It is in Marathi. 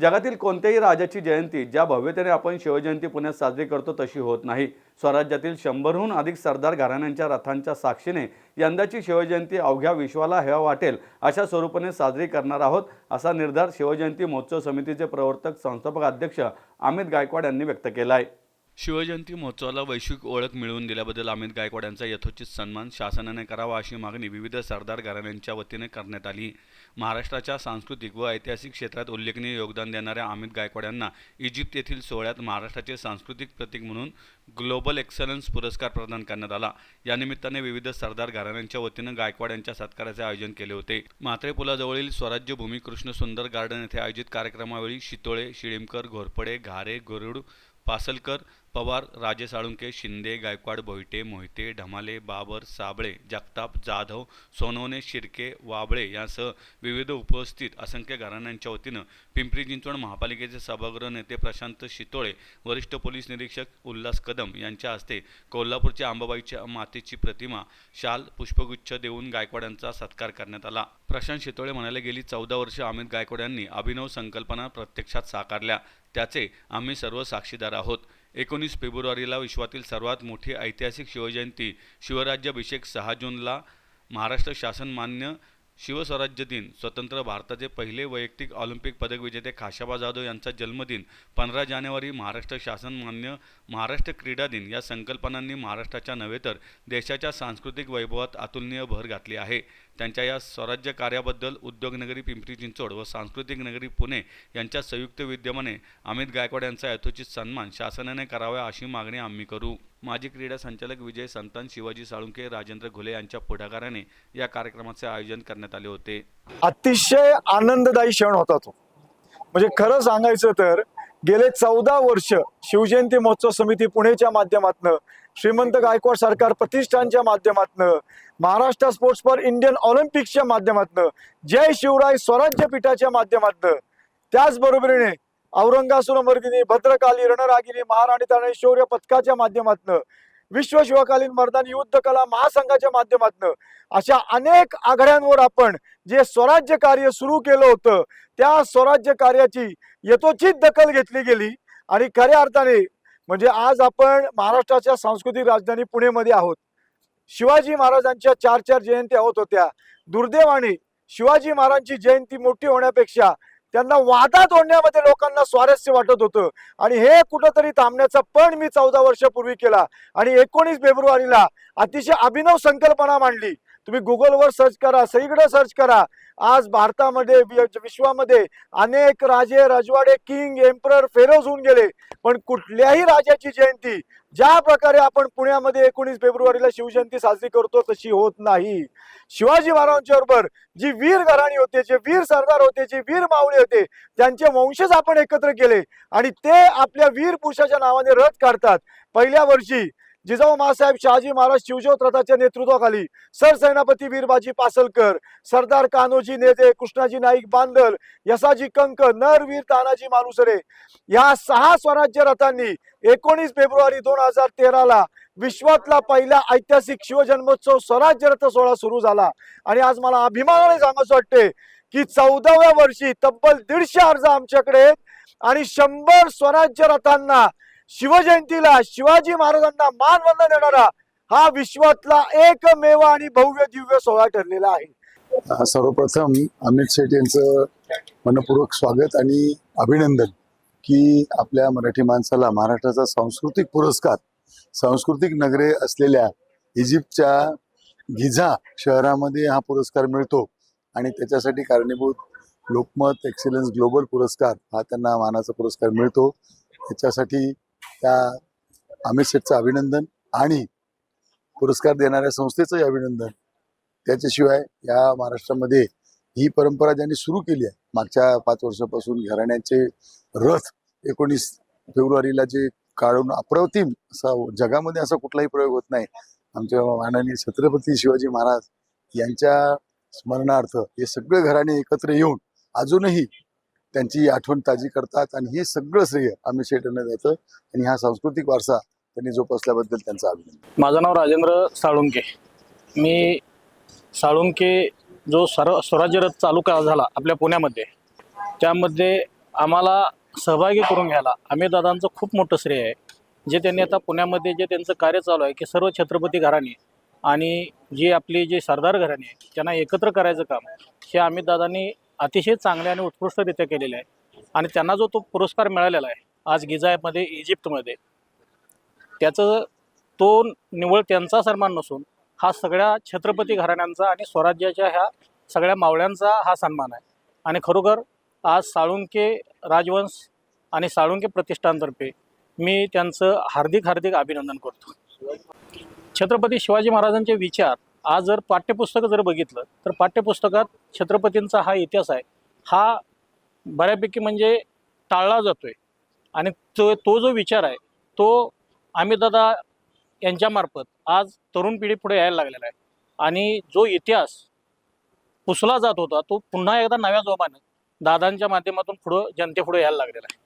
जगातील कोणत्याही राजाची जयंती ज्या भव्यतेने आपण शिवजयंती पुण्यात साजरी करतो तशी होत नाही। स्वराज्यातील 100हून अधिक सरदार घराण्यांच्या रथांच्या साक्षीने यंदाची शिवजयंती अवघ्या विश्वाला हेवा वाटेल अशा स्वरूपाने साजरी करणार आहोत, असा निर्धार शिवजयंती महोत्सव समितीचे प्रवर्तक संस्थापक अध्यक्ष अमित गायकवाड यांनी व्यक्त केला आहे। शिवजयंती महोत्सवाला वैश्विक ओळख मिळवून दिल्याबद्दल अमित गायकवाड यांचा यथोचित सन्मान शासनाने करावा अशी मागणी विविध सरदार घराण्यांच्या वतीने करण्यात आली। महाराष्ट्राच्या सांस्कृतिक व ऐतिहासिक क्षेत्रात उल्लेखनीय योगदान देणाऱ्या अमित गायकवाड यांना इजिप्त येथील सोहळ्यात महाराष्ट्राचे सांस्कृतिक प्रतीक म्हणून ग्लोबल एक्सलन्स पुरस्कार प्रदान करण्यात आला। या निमित्ताने विविध सरदार घराण्यांच्या वतीने गायकवाड यांच्या सत्काराचे आयोजन केले होते। म्हात्रे पुलाजवळील स्वराज्य भूमी कृष्ण सुंदर गार्डन येथे आयोजित कार्यक्रमावेळी शितोळे, शिळीमकर, घोरपडे, घारे, गरुड, पासलकर, पवार, राजे साळुंके, शिंदे, गायकवाड, भोईटे, मोहिते, ढमाले, बाबर, साबळे, जगताप, जाधव, सोनवणे, शिर्के, वाबळे यांसह विविध उपस्थित असंख्य घराण्यांच्या वतीनं पिंपरी चिंचवड महापालिकेचे सभागृह नेते प्रशांत शितोळे, वरिष्ठ पोलीस निरीक्षक उल्हास कदम यांच्या हस्ते कोल्हापूरच्या अंबाबाईच्या मातेची प्रतिमा, शाल, पुष्पगुच्छ देऊन गायकवाडांचा सत्कार करण्यात आला। प्रशांत शितोळे म्हणाले, गेली 14 वर्षे अमित गायकवाड यांनी अभिनव संकल्पना प्रत्यक्षात साकारल्या, त्याचे आम्ही सर्व साक्षीदार आहोत। 19 फेब्रुवारीला विश्वातील सर्वात मोठी ऐतिहासिक शिवजयंती शिवराज्याभिषेक 6 जूनला महाराष्ट्र शासन मान्य शिवस्वराज्य दिन, स्वतंत्र भारताचे पहिले वैयक्तिक ऑलिम्पिक पदक विजेते खाशाबा जाधव यांचा जन्मदिन, 15 जानेवारी महाराष्ट्र शासन मान्य महाराष्ट्र क्रीडा दिन या संकल्पनांनी महाराष्ट्राच्या नव्हे तर देशाच्या सांस्कृतिक वैभवात अतुलनीय भर घातली आहे। त्यांच्या या स्वराज्य कार्याबद्दल उद्योगनगरी पिंपरी चिंचवड व सांस्कृतिक नगरी पुणे यांच्या संयुक्त विद्यमाने अमित गायकवाड यांचा यथोचित सन्मान शासनाने करावा अशी मागणी आम्ही करू। माजी क्रीडा संचालक विजय संतान, शिवाजी साळुंके, राजेंद्र घुले यांच्या पुढाकाराने या कार्यक्रमाचे आयोजन करण्यात आले होते। अतिशय आनंददायी क्षण होता तो। म्हणजे खरं सांगायचं तर गेले 14 वर्ष शिवजयंती महोत्सव समिती पुणेच्या माध्यमातून, श्रीमंत गायकवाड सरकार प्रतिष्ठानच्या माध्यमातून, महाराष्ट्र स्पोर्ट्स फॉर इंडियन ऑलिम्पिक्सच्या माध्यमातून, जय शिवराय स्वराज्य पीठाच्या माध्यमातून, त्याचबरोबरीने औरंगासुरमर्दिनी, भद्रकाली, रणरागिनी, महाराणी तानाजी शौर्य पथकाच्या माध्यमातून, विश्व शिवकालीन मर्दानी युद्ध कला महासंघाच्या माध्यमातून अशा अनेक आघाड्यांवर आपण जे स्वराज्य कार्य सुरू केलं होतं त्या स्वराज्य कार्याची यथोचित दखल घेतली गेली आणि खऱ्या अर्थाने म्हणजे आज आपण महाराष्ट्राच्या सांस्कृतिक राजधानी पुणेमध्ये आहोत। शिवाजी महाराजांच्या 4 जयंती होत होत्या। दुर्दैवाने शिवाजी महाराजांची जयंती मोठी होण्यापेक्षा त्यांना वादात ओढण्यामध्ये लोकांना स्वारस्य वाटत होतं आणि हे कुठंतरी थांबण्याचा पण मी 14 वर्षापूर्वी केला आणि 19 फेब्रुवारीला अतिशय अभिनव संकल्पना मांडली। तुम्ही गुगलवर सर्च करा, सगळीकडे सर्च करा। आज भारतामध्ये विश्वामध्ये अनेक राजे, राजवाडे, किंग, एम्परर, फेरोज होऊन गेले, पण कुठल्याही राजाची जयंती ज्या प्रकारे आपण पुण्यामध्ये 19 फेब्रुवारीला शिवजयंती साजरी करतो तशी होत नाही। शिवाजी महाराजांच्या बरोबर जी वीर घराणी होते, जे वीर सरदार होते, जे वीर मावळे होते, त्यांचे वंशज आपण एकत्र केले आणि ते आपल्या वीर पुरुषाच्या नावाने रथ काढतात। पहिल्या वर्षी जिजाऊ मासाहेब शहाजी महाराज शिवज्योत रथाच्या नेतृत्वाखाली सरसेनापती वीरबाजी पासलकर, सरदार कान्होजी नेते, कृष्णाजी नाईक बांदल, यसाजी कंक, नरवीर तानाजी मालुसरे या 6 स्वराज्य रथांनी 19 फेब्रुवारी 2013ला विश्वातला पहिला ऐतिहासिक शिवजन्मोत्सव स्वराज्य रथ सोहळा सुरू झाला आणि आज मला अभिमानाने सांगायचं वाटते की 14व्या वर्षी तब्बल 150 अर्ज आमच्याकडे आणि 100 स्वराज्य रथांना शिवजयंतीला शिवाजी महाराजांना मानवंदन देणारा हा विश्वातला एकमेव आणि भव्य दिव्य सोहळा ठरलेला आहे। सर्वप्रथम अमित शेठ यांचं मनपूर्वक स्वागत आणि अभिनंदन की आपल्या मराठी माणसाला महाराष्ट्राचा सांस्कृतिक पुरस्कार सांस्कृतिक नगरे असलेल्या इजिप्तच्या गिझा शहरामध्ये हा पुरस्कार मिळतो आणि त्याच्यासाठी कारणीभूत लोकमत एक्सिलन्स ग्लोबल पुरस्कार हा त्यांना मानाचा पुरस्कार मिळतो। त्याच्यासाठी त्या अमित शेठचं अभिनंदन आणि पुरस्कार देणाऱ्या संस्थेचंही अभिनंदन। त्याच्याशिवाय या महाराष्ट्रामध्ये ही परंपरा ज्यांनी सुरू केली आहे मागच्या 5 वर्षापासून घराण्यांचे रथ 19 फेब्रुवारीला जे काढून अप्रतिम असा जगामध्ये असा कुठलाही प्रयोग होत नाही। आमच्या माननीय छत्रपती शिवाजी महाराज यांच्या स्मरणार्थ हे सगळे घराणे एकत्र येऊन अजूनही त्यांची आठवण ताजी करतात आणि हे सगळं श्रेय अमित शेठ यांना जातं आणि हा सांस्कृतिक वारसा त्यांनी जोपासल्याबद्दल त्यांचा अभिनंदन। माझं नाव राजेंद्र साळुंके। मी साळुंके जो स्वराज्य रथ चालू झाला आपल्या पुण्यामध्ये, त्यामध्ये आम्हाला सहभागी करून घ्यायला अमितदादांचं खूप मोठं श्रेय आहे. जे त्यांनी आता पुण्यामध्ये जे त्यांचं कार्य चालू आहे की सर्व छत्रपती घराणे आणि जी आपली जी सरदार घराणे आहे त्यांना एकत्र करायचं काम हे अमितदादांनी अतिशय चांगल्या आणि उत्कृष्टरित्या केलेलं आहे. आणि त्यांना जो तो पुरस्कार मिळालेला आहे आज गिझामध्ये इजिप्तमध्ये, त्याचं तो निव्वळ त्यांचा सन्मान नसून हा सगळ्या छत्रपती घराण्यांचा आणि स्वराज्याच्या ह्या सगळ्या मावळ्यांचा हा सन्मान आहे. आणि खरोखर आज साळुंके राजवंश आणि साळुंके प्रतिष्ठानतर्फे मी त्यांचं हार्दिक अभिनंदन करतो. छत्रपती शिवाजी महाराजांचे विचार आज जर पाठ्यपुस्तकं जर बघितलं तर पाठ्यपुस्तकात छत्रपतींचा हा इतिहास आहे हा बऱ्यापैकी म्हणजे टाळला जातोय. आणि तो जो विचार आहे तो अमितदादा यांच्यामार्फत आज तरुण पिढी पुढे यायला लागलेला आहे. आणि जो इतिहास पुसला जात होता तो पुन्हा एकदा नव्या जोमानं दादांच्या माध्यमातून पुढं जनतेपुढे यायला लागलेला आहे.